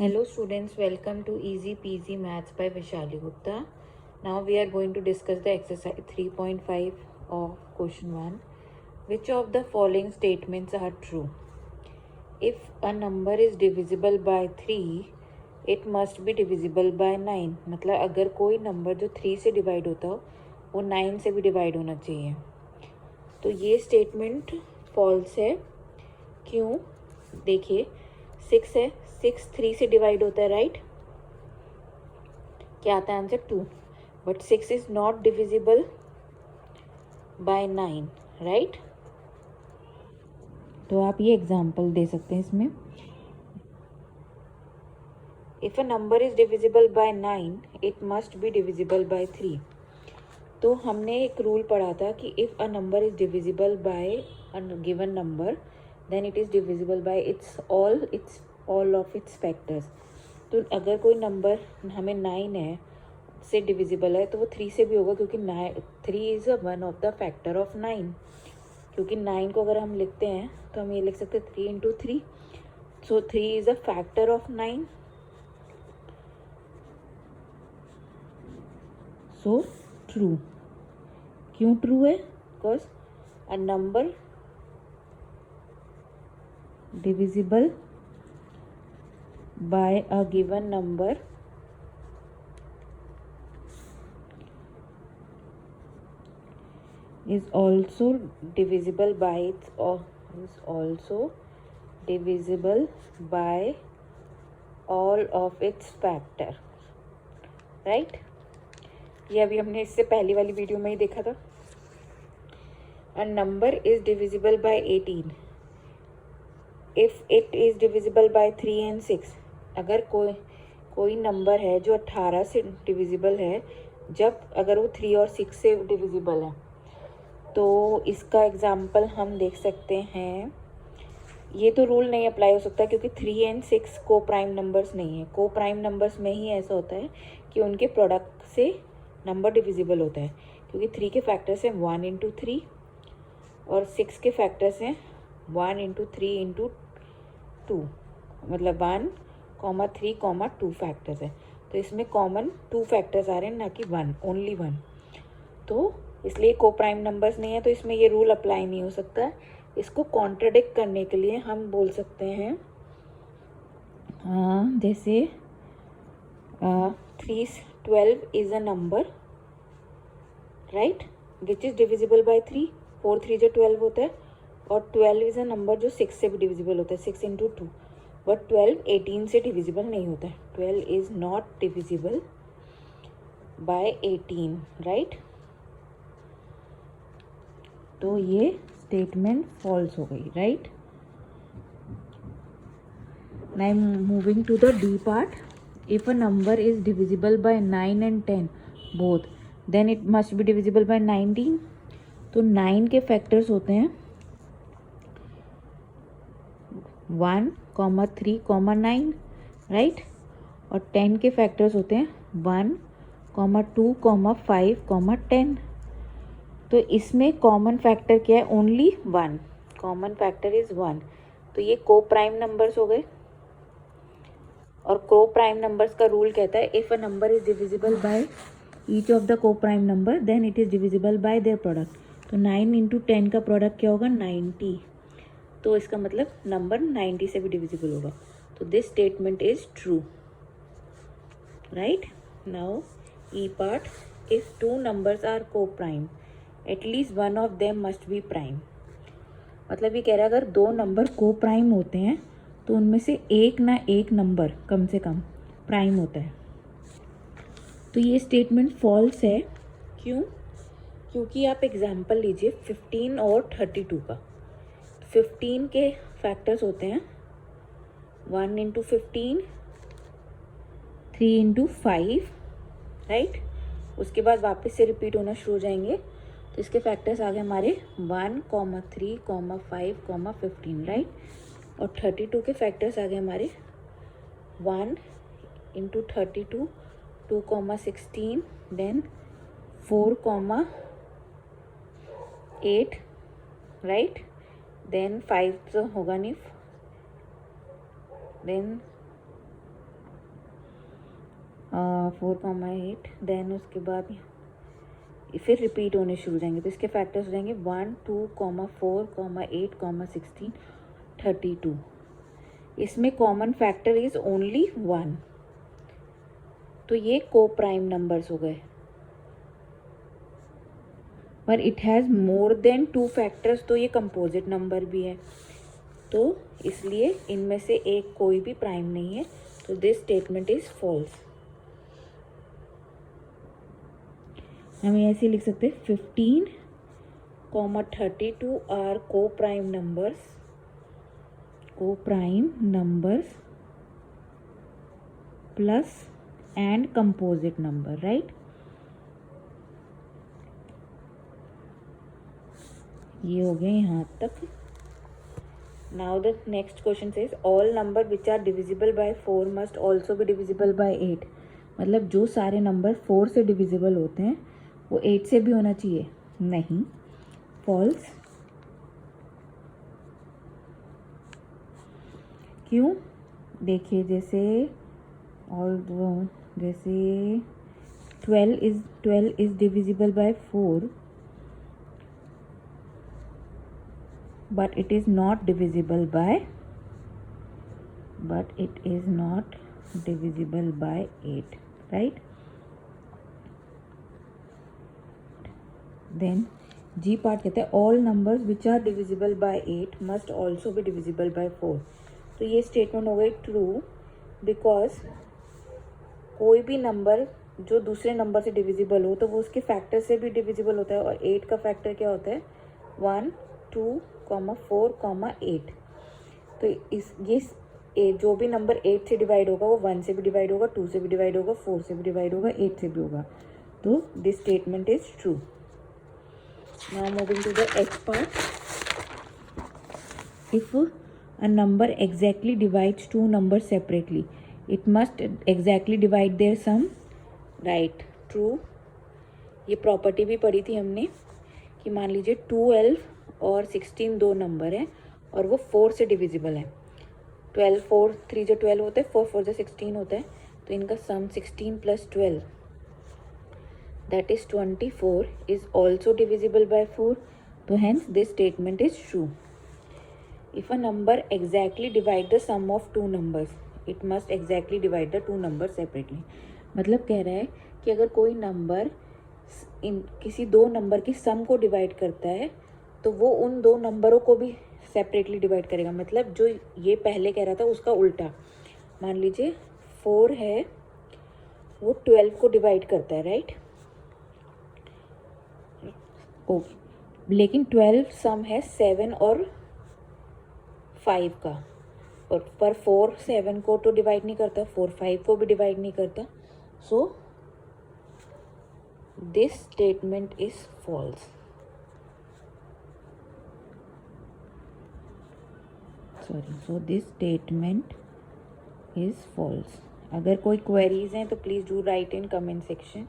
Hello students, welcome to Easy Peasy Maths by Vishali Gupta. Now we are going to discuss the exercise 3.5 of question 1. Which of the following statements are true? If a number is divisible by 3, it must be divisible by 9. मतलब अगर कोई number जो 3 से divide होता हो वो 9 से भी डिवाइड होना चाहिए. तो ये स्टेटमेंट फॉल्स है. क्यों? देखिए 6 है, 6 3 से डिवाइड होता है, राइट? क्या आता है answer? 2. But 6 is not divisible by 9, right? तो आप ये एग्जाम्पल दे सकते हैं इसमें. If a number is divisible by 9, it must be divisible by 3. तो हमने एक रूल पढ़ा था कि if a number is divisible by a given number, then it is divisible by its all of its factors. तो अगर कोई number हमें 9 है से डिविजिबल है तो वो 3 से भी होगा, क्योंकि 3 is a one of the factor of 9. क्योंकि 9 को अगर हम लिखते हैं तो हम ये लिख सकते हैं 3 into 3. So 3 is a factor of 9. So true. क्यों ट्रू है? Because a number divisible by a given number is also divisible by all of its factor, right? ये अभी हमने इससे पहली वाली वीडियो में ही देखा था. A number is divisible by 18 if it is divisible by 3 and 6. अगर कोई नंबर है जो 18 से डिविजिबल है, जब अगर वो 3 और 6 से डिविजिबल है, तो इसका एग्जाम्पल हम देख सकते हैं. ये तो रूल नहीं अप्लाई हो सकता क्योंकि 3 एंड 6 को प्राइम नंबर्स नहीं है. को प्राइम नंबर्स में ही ऐसा होता है कि उनके प्रोडक्ट से नंबर डिविजिबल होता है, क्योंकि 3 के फैक्टर्स हैं 1 इंटू 3 और 6 के फैक्टर्स हैं 1 इंटू 3 इंटू 2. मतलब 1, 3, 2 फैक्टर्स है. तो इसमें कॉमन 2 फैक्टर्स आ रहे हैं, ना कि 1, ओनली 1. तो इसलिए को प्राइम नंबर्स नहीं है, तो इसमें ये रूल अप्लाई नहीं हो सकता. इसको कॉन्ट्रडिक्ट करने के लिए हम बोल सकते हैं जैसे 312 is a number, right, which is divisible by 3. 4 3 जो 12 होता है, और 12 इज अ नंबर जो 6 से भी डिविजिबल होता है, 6 इंटू 2. बट 12 18 से डिविजिबल नहीं होता है. 12 is not divisible by 18, right? तो ये स्टेटमेंट फॉल्स हो गई, right? Now I am moving to the D part. If a number is divisible by 9 and 10 both, then it must be divisible by 19. तो 9 के factors होते हैं 1, 3, 9, right? और 10 के फैक्टर्स होते हैं 1, 2, 5, 10. तो इसमें कॉमन फैक्टर क्या है? ओनली 1. Common factor is 1. तो ये को प्राइम नंबर्स हो गए. और को प्राइम नंबर्स का रूल कहता है if a number is divisible by each of the coprime number, then it is divisible by their product. तो 9 इंटू 10 का प्रोडक्ट क्या होगा? 90. तो इसका मतलब नंबर 90 से भी डिविजिबल होगा. तो this statement is true, right? Now E part. If 2 numbers are coprime, at least one of them must be prime. मतलब ये कह रहा है अगर 2 नंबर को प्राइम होते हैं तो उनमें से एक ना एक नंबर कम से कम प्राइम होता है. तो ये स्टेटमेंट फॉल्स है. क्यों? क्योंकि आप एग्जाम्पल लीजिए 15 और 32 का. 15 के फैक्टर्स होते हैं 1 इंटू 15, 3 इंटू 5, राइट? उसके बाद वापस से रिपीट होना शुरू हो जाएंगे. तो इसके फैक्टर्स आ गए हमारे 1, 3, 5, 15, राइट? और 32 के फैक्टर्स आ गए हमारे 1 इंटू 32, 2, 16, देन 4, 8, राइट? देन 5 तो होगा नहीं, देन 4,8, देन उसके बाद फिर रिपीट होने शुरू हो जाएंगे, तो इसके फैक्टर्स हो जाएंगे 1, 2, 4, 8, 16, 32। इसमें कॉमन फैक्टर इज ओनली 1, तो ये को प्राइम नंबर्स हो गए। पर it has more than 2 factors, तो ये कंपोजिट नंबर भी है, तो इसलिए इनमें से एक कोई भी प्राइम नहीं है, तो दिस स्टेटमेंट इज फॉल्स। हम ऐसे लिख सकते हैं 15, 32 are coprime numbers plus and composite number, right. ये हो गए यहाँ तक। Now the next question says all number which are divisible by 4 must also be divisible by 8। मतलब जो सारे नंबर 4 से डिविजिबल होते हैं वो 8 से भी होना चाहिए, नहीं, फॉल्स। क्यों? देखिए जैसे जैसे 12 is divisible by 4, but it is not divisible by 8, right? Then G part कहते हैं all numbers which are divisible by 8 must also be divisible by 4। तो ये स्टेटमेंट हो गई ट्रू, बिकॉज कोई भी नंबर जो दूसरे नंबर से डिविजिबल हो तो वो उसके फैक्टर से भी डिविजिबल होता है, और 8 का फैक्टर क्या होता है 1, 2, 4, 8। तो ये जो भी नंबर 8 से डिवाइड होगा वो 1 से भी डिवाइड होगा, 2 से भी डिवाइड होगा, 4 से भी डिवाइड होगा, 8 से भी होगा, तो this statement is true. Now moving to the H part. इफ a number exactly divides two numbers separately, it must exactly divide their sum, right? True। ये प्रॉपर्टी भी पढ़ी थी हमने कि मान लीजिए 12 और 16 दो नंबर हैं और वो 4 से डिविजिबल है। 12 4 3 जो 12 होता है, 4 4 जो 16 होता है, तो इनका सम 16 + 12 that is 24 is also divisible by 4, तो hence this statement is true. If a number exactly divide the sum of two numbers, it must exactly divide the two numbers separately। मतलब कह रहा है कि अगर कोई नंबर किसी दो नंबर की सम को डिवाइड करता है तो वो उन दो नंबरों को भी सेपरेटली डिवाइड करेगा। मतलब जो ये पहले कह रहा था उसका उल्टा। मान लीजिए 4 है, वो 12 को डिवाइड करता है, राइट? ओके, लेकिन 12 सम है 7 और 5 का, और पर 4 7 को तो डिवाइड नहीं करता, 4 5 को भी डिवाइड नहीं करता, so this statement is false. So this statement is false. अगर कोई क्वेरीज हैं तो please do write in comment section.